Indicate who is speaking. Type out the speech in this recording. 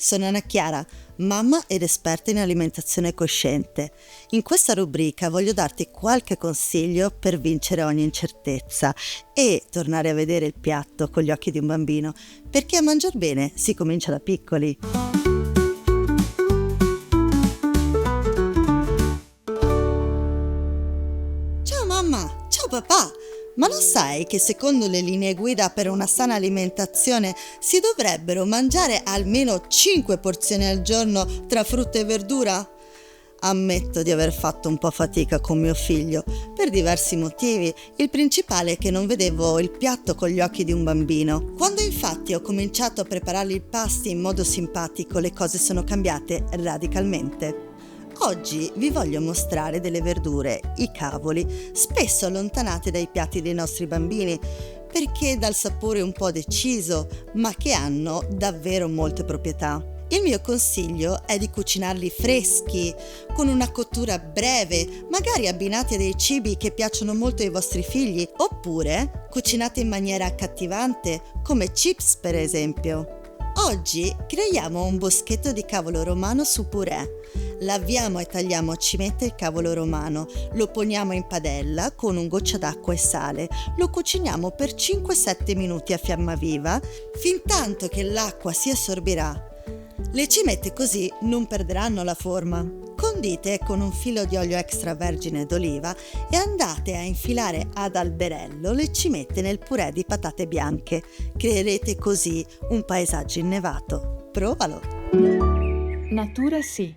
Speaker 1: sono Anna Chiara, mamma ed esperta in alimentazione cosciente. In questa rubrica voglio darti qualche consiglio per vincere ogni incertezza e tornare a vedere il piatto con gli occhi di un bambino, perché a mangiar bene si comincia da piccoli. Ciao mamma, ciao papà! Ma lo sai che secondo le linee guida per una sana alimentazione si dovrebbero mangiare almeno 5 porzioni al giorno tra frutta e verdura? Ammetto di aver fatto un po' fatica con mio figlio, per diversi motivi. Il principale è che non vedevo il piatto con gli occhi di un bambino. Quando infatti ho cominciato a preparargli i pasti in modo simpatico, le cose sono cambiate radicalmente. Oggi vi voglio mostrare delle verdure, i cavoli, spesso allontanate dai piatti dei nostri bambini, perché dal sapore un po' deciso, ma che hanno davvero molte proprietà. Il mio consiglio è di cucinarli freschi, con una cottura breve, magari abbinati a dei cibi che piacciono molto ai vostri figli, oppure cucinati in maniera accattivante, come chips per esempio. Oggi creiamo un boschetto di cavolo romano su purè. Laviamo e tagliamo a cimetta il cavolo romano, lo poniamo in padella con un goccio d'acqua e sale, lo cuciniamo per 5-7 minuti a fiamma viva, fintanto che l'acqua si assorbirà. Le cimette così non perderanno la forma. Condite con un filo di olio extravergine d'oliva e andate a infilare ad alberello le cimette nel purè di patate bianche. Creerete così un paesaggio innevato. Provalo!
Speaker 2: Natura sì.